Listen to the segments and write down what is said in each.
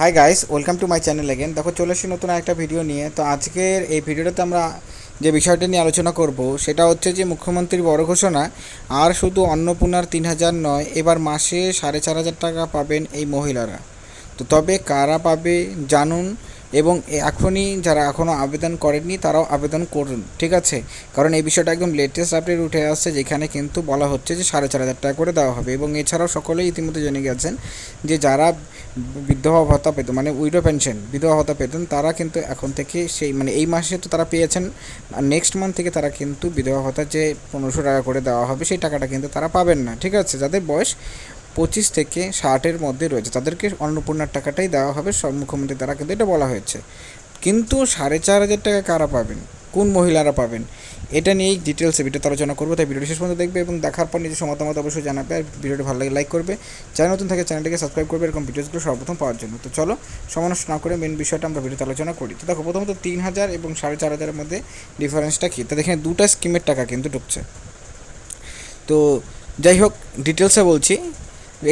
Hi guys, welcome to my channel again. দেখো, চলে এসেছি নতুন একটা ভিডিও নিয়ে। তো আজকের এই ভিডিওটাতে আমরা যে বিষয়টা নিয়ে আলোচনা করব সেটা হচ্ছে যে মুখ্যমন্ত্রীর বড় ঘোষণা। আর শুধু অন্নপূর্ণার 3,000 নয়, এবার মাসে 4,500 টাকা পাবেন এই মহিলারা। তো তবে কারা পাবে জানুন, এবং এখনই যারা এখনও আবেদন করেননি তারাও আবেদন করুন, ঠিক আছে? কারণ এই বিষয়টা একদম লেটেস্ট আপডেট উঠে আসছে, যেখানে কিন্তু বলা হচ্ছে যে 4,500 টাকা করে দেওয়া হবে। এবং এছাড়াও সকলেই ইতিমধ্যে জেনে গেছেন যে যারা বিধবা ভাতা পেত, মানে উইডো পেনশন, বিধবা ভাতা পেতেন, তারা কিন্তু এখন থেকে সেই মানে এই মাসে তো তারা পেয়েছেন, আর নেক্সট মান্থ থেকে তারা কিন্তু বিধবা ভাতা যে 1,500 টাকা করে দেওয়া হবে সেই টাকাটা কিন্তু তারা পাবেন না, ঠিক আছে? যাদের বয়স 25 থেকে 60-এর মধ্যে রয়েছে তাদেরকে অন্নপূর্ণার টাকাটাই দেওয়া হবে, সব মুখ্যমন্ত্রী দ্বারা কিন্তু এটা বলা হয়েছে। কিন্তু 4,500 টাকা কারা পাবেন, কোন মহিলারা পাবেন, এটা নিয়েই ডিটেলসে ভিডিওতে আলোচনা করবো। তাই ভিডিওটি শেষ পর্যন্ত দেখবে এবং দেখার পর নিজের মতামত অবশ্যই জানাবে। আর ভিডিওটি ভালো লাগে লাইক করবে, চ্যানেল নতুন থাকে চ্যানেলটিকে সাবস্ক্রাইব করবে এরকম ভিডিওসগুলো সর্বপ্রথম পাওয়ার জন্য। তো চলো, সময় নষ্ট না করে মেন বিষয়টা আমরা ভিডিওতে আলোচনা করি। তো দেখো, প্রথমত 3,000 এবং 4,500-এর মধ্যে ডিফারেন্সটা কী, তা দেখেন দুটো স্কিমের টাকা কিন্তু ঢুকছে। তো যাই হোক, ডিটেলসে বলছি।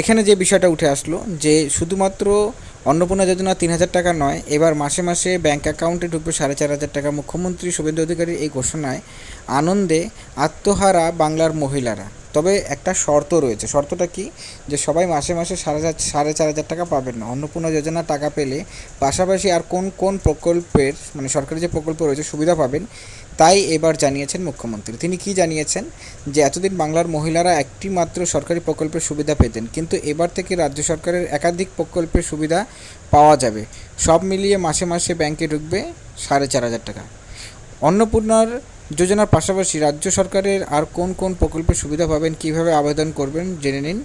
এখানে যে বিষয়টা উঠে আসলো যে শুধুমাত্র অন্নপূর্ণা যোজনা 3,000 টাকা নয়, এবার মাসে মাসে ব্যাঙ্ক অ্যাকাউন্টে ঢুকবে 4,500 টাকা। মুখ্যমন্ত্রী শুভেন্দু অধিকারীর এই ঘোষণায় আনন্দে আত্মহারা বাংলার মহিলারা। তবে একটা শর্ত রয়েছে। শর্তটা কি? যে সবাই মাসে মাসে 4,500 টাকা পাবেন না। অন্নপূর্ণা যোজনা টাকা পেলে পাশাপাশি আর কোন কোন প্রকল্পের, মানে সরকারি যে প্রকল্প রয়েছে, সুবিধা পাবেন, তাই এবার জানিয়েছেন মুখ্যমন্ত্রী। তিনি কি জানিয়েছেন? যে এতদিন বাংলার মহিলারা একটি মাত্র সরকারি প্রকল্পের সুবিধা পেতেন, কিন্তু এবার থেকে রাজ্য সরকারের একাধিক প্রকল্পের সুবিধা পাওয়া যাবে। সব মিলিয়ে মাসে মাসে ব্যাংকে ঢুকবে 4,500 টাকা। অন্নপূর্ণার যোজনার পাশাপাশি রাজ্য সরকারের আর কোন কোন প্রকল্পের সুবিধা পাবেন, কীভাবে আবেদন করবেন জেনে নিন।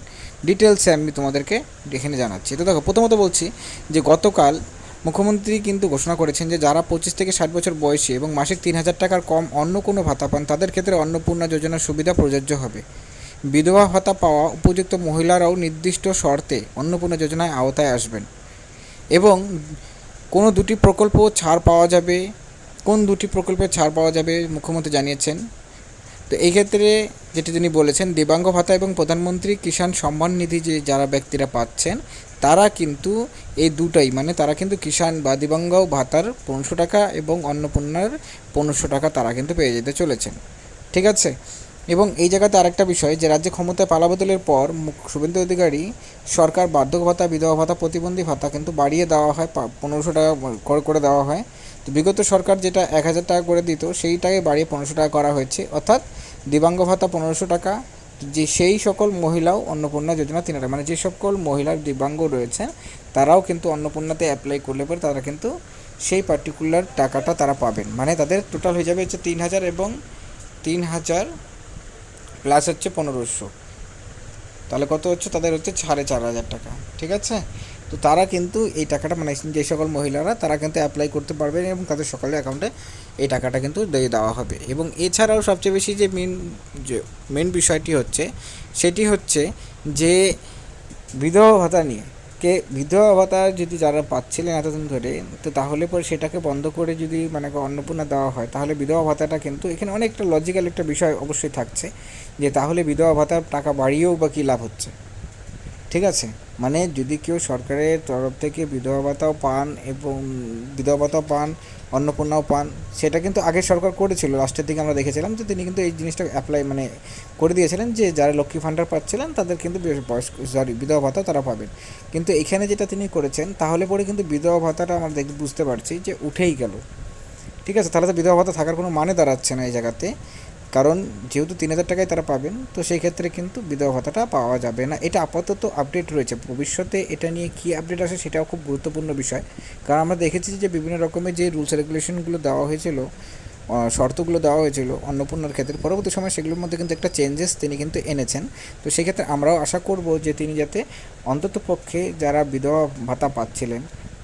ডিটেলসে আমি তোমাদেরকে এখানে জানাচ্ছি। তো দেখো, প্রথমত বলছি যে গতকাল মুখ্যমন্ত্রী কিন্তু ঘোষণা করেছেন যে যারা 25 থেকে 60 বছর বয়সী এবং মাসিক 3,000 টাকার কম অন্য কোনো ভাতা পান, তাদের ক্ষেত্রে অন্নপূর্ণা যোজনার সুবিধা প্রযোজ্য হবে। বিধবা ভাতা পাওয়া উপযুক্ত মহিলারাও নির্দিষ্ট শর্তে অন্নপূর্ণা যোজনায় আওতায় আসবেন। এবং কোনো দুটি প্রকল্প ছাড় পাওয়া যাবে। কোন দুটি প্রকল্পে ছাড় পাওয়া যাবে মুখ্যমন্ত্রী জানিয়েছেন। তো এই ক্ষেত্রে যেটি তিনি বলেছেন, দিব্যাঙ্গ ভাতা এবং প্রধানমন্ত্রী কিষাণ সম্মান নিধি যে যারা ব্যক্তিরা পাচ্ছেন, তারা কিন্তু এই দুটাই, মানে তারা কিন্তু কিষাণ বা দিব্যাঙ্গ ভাতার 1,500 টাকা এবং অন্নপূর্ণার 1,500 টাকা তারা কিন্তু পেয়ে যেতে চলেছেন, ঠিক আছে? এবং এই জায়গাতে আরেকটা বিষয়, যে রাজ্যে ক্ষমতায় পালাবদলের পর শুভেন্দু অধিকারী সরকার বার্ধক্য ভাতা, বিধবা ভাতা, প্রতিবন্ধী ভাতা কিন্তু বাড়িয়ে দেওয়া হয়, 1,500 টাকা করে দেওয়া হয়। তো বিগত সরকার যেটা 1,000 টাকা করে দিত, সেইটাকে বাড়িয়ে 1,500 টাকা করা হয়েছে, অর্থাৎ দিব্যাঙ্গ ভাতা 1,500 টাকা। যে সেই সকল মহিলাও অন্নপূর্ণা যোজনা 3 টাকা, মানে যে সকল মহিলার দিব্যাঙ্গ রয়েছে তারাও কিন্তু অন্নপূর্ণাতে অ্যাপ্লাই করলে পরে তারা কিন্তু সেই পার্টিকুলার টাকাটা তারা পাবেন। মানে তাদের টোটাল হয়ে যাবে হচ্ছে 3,000 এবং 3,000 প্লাস হচ্ছে 1,500, তাহলে কত হচ্ছে? তাদের হচ্ছে 4,500 টাকা, ঠিক আছে? তো তারা কিন্তু এই টাকাটা, মানে যে সকল মহিলারা, তারা কিন্তু অ্যাপ্লাই করতে পারবেন এবং তাদের সকলের অ্যাকাউন্টে এই টাকাটা কিন্তু দিয়ে দেওয়া হবে। এবং এছাড়াও সবচেয়ে বেশি যে মেন বিষয়টি হচ্ছে, সেটি হচ্ছে যে বিধবা ভাতা নিয়ে। বিধবা ভাতা যদি যারা পাচ্ছিলেন এতদিন ধরে, তো তাহলে পরে সেটাকে বন্ধ করে যদি মানে অন্নপূর্ণা দেওয়া হয়, তাহলে বিধবা ভাতাটা কিন্তু, এখানে অনেকটা লজিক্যাল একটা বিষয় অবশ্যই থাকছে, যে তাহলে বিধবা ভাতার টাকা বাড়িয়েও বা কী লাভ হচ্ছে, ঠিক আছে? মানে যদি কেউ সরকারের তরফ থেকে বিধবা ভাতাও পান এবং বিধবা ভাতাও পান, অন্নপূর্ণাও পান, সেটা কিন্তু আগের সরকার করেছিল। লাস্টের দিকে আমরা দেখেছিলাম যে তিনি কিন্তু এই জিনিসটা অ্যাপ্লাই মানে করে দিয়েছিলেন, যে যারা লক্ষ্মী ভাণ্ডার পাচ্ছিলেন তাদের কিন্তু বিধবা ভাতা তারা পাবেন। কিন্তু এখানে যেটা তিনি করেছেন, তাহলে পরে কিন্তু বিধবা ভাতাটা আমরা বুঝতে পারছি যে উঠেই গেল, ঠিক আছে? তাহলে তো বিধবা ভাতা থাকার কোনো মানে দাঁড়াচ্ছে না এই জায়গাতে। কারণ যেহেতু 3,000 টাকায় তারা পাবেন, তো সেই ক্ষেত্রে কিন্তু বিধবা ভাতাটা পাওয়া যাবে না। এটা আপাতত আপডেট রয়েছে, ভবিষ্যতে এটা নিয়ে কী আপডেট আসে সেটাও খুব গুরুত্বপূর্ণ বিষয়। কারণ আমরা দেখেছি যে বিভিন্ন রকমের যে রুলস রেগুলেশনগুলো দেওয়া হয়েছিল, শর্তগুলো দেওয়া হয়েছিল অন্নপূর্ণার ক্ষেত্রে, পরবর্তী সময় সেগুলোর মধ্যে কিন্তু একটা চেঞ্জেস তিনি কিন্তু এনেছেন। তো সেক্ষেত্রে আমরাও আশা করব যে তিনি যাতে অন্ততপক্ষে যারা বিধবা ভাতা পাচ্ছিলেন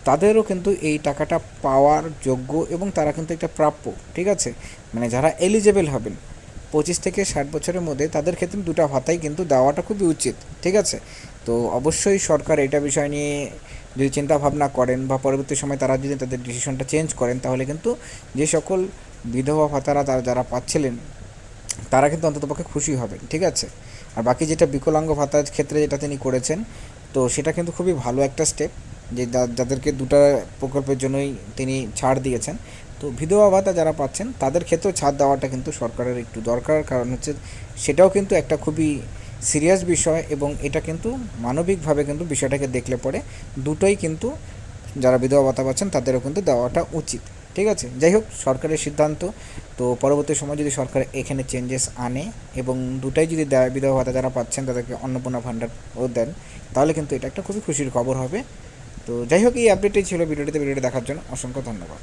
তাদেরও কিন্তু এই টাকাটা পাওয়ার যোগ্য এবং তারা কিন্তু একটা প্রাপ্য, ঠিক আছে? মানে যারা এলিজেবল হবেন 25 থেকে 60 বছরের মধ্যে, তাদের ক্ষেত্রে দুটো ভাতাই কিন্তু দেওয়াটা খুবই উচিত, ঠিক আছে? তো অবশ্যই সরকার এটা বিষয় নিয়ে যদি চিন্তা ভাবনা করেন বা পরবর্তী সময় তারা যদি তাদের ডিসিশনটা চেঞ্জ করেন, তাহলে কিন্তু যে সকল বিধবা ভাতারা তারা যারা পাচ্ছিলেন তারা কিন্তু অন্ততপক্ষে খুশি হবেন, ঠিক আছে? আর বাকি যেটা বিকলাঙ্গ ভাতার ক্ষেত্রে যেটা তিনি করেছেন, তো সেটা কিন্তু খুবই ভালো একটা স্টেপ। যে যাদেরকে দুটো প্রকল্পের জন্যই তিনি ছাড় দিয়েছেন। তো বিধবা ভাতা যারা পাচ্ছেন তাদের ক্ষেত্রেও ছাড় দেওয়াটা কিন্তু সরকারের একটু দরকার, কারণ হচ্ছে সেটাও কিন্তু একটা খুবই সিরিয়াস বিষয়, এবং এটা কিন্তু মানবিকভাবে কিন্তু বিষয়টাকে দেখলে পরে দুটোই কিন্তু যারা বিধবা ভাতা পাচ্ছেন তাদেরও কিন্তু দেওয়াটা উচিত। ঠিক আছে, যাই হোক সরকারের সিদ্ধান্ত। তো পরবর্তী সময় যদি সরকার এখানে চেঞ্জেস আনে এবং দুটাই যদি দেয়, বিধবা ভাতা যারা পাচ্ছেন তাদেরকে অন্নপূর্ণা ভাণ্ডারও দেন, তাহলে কিন্তু এটা একটা খুবই খুশির খবর হবে। তো যাই হোক, এই আপডেটই ছিল ভিডিওটিতে। ভিডিওটি দেখার জন্য অসংখ্য ধন্যবাদ।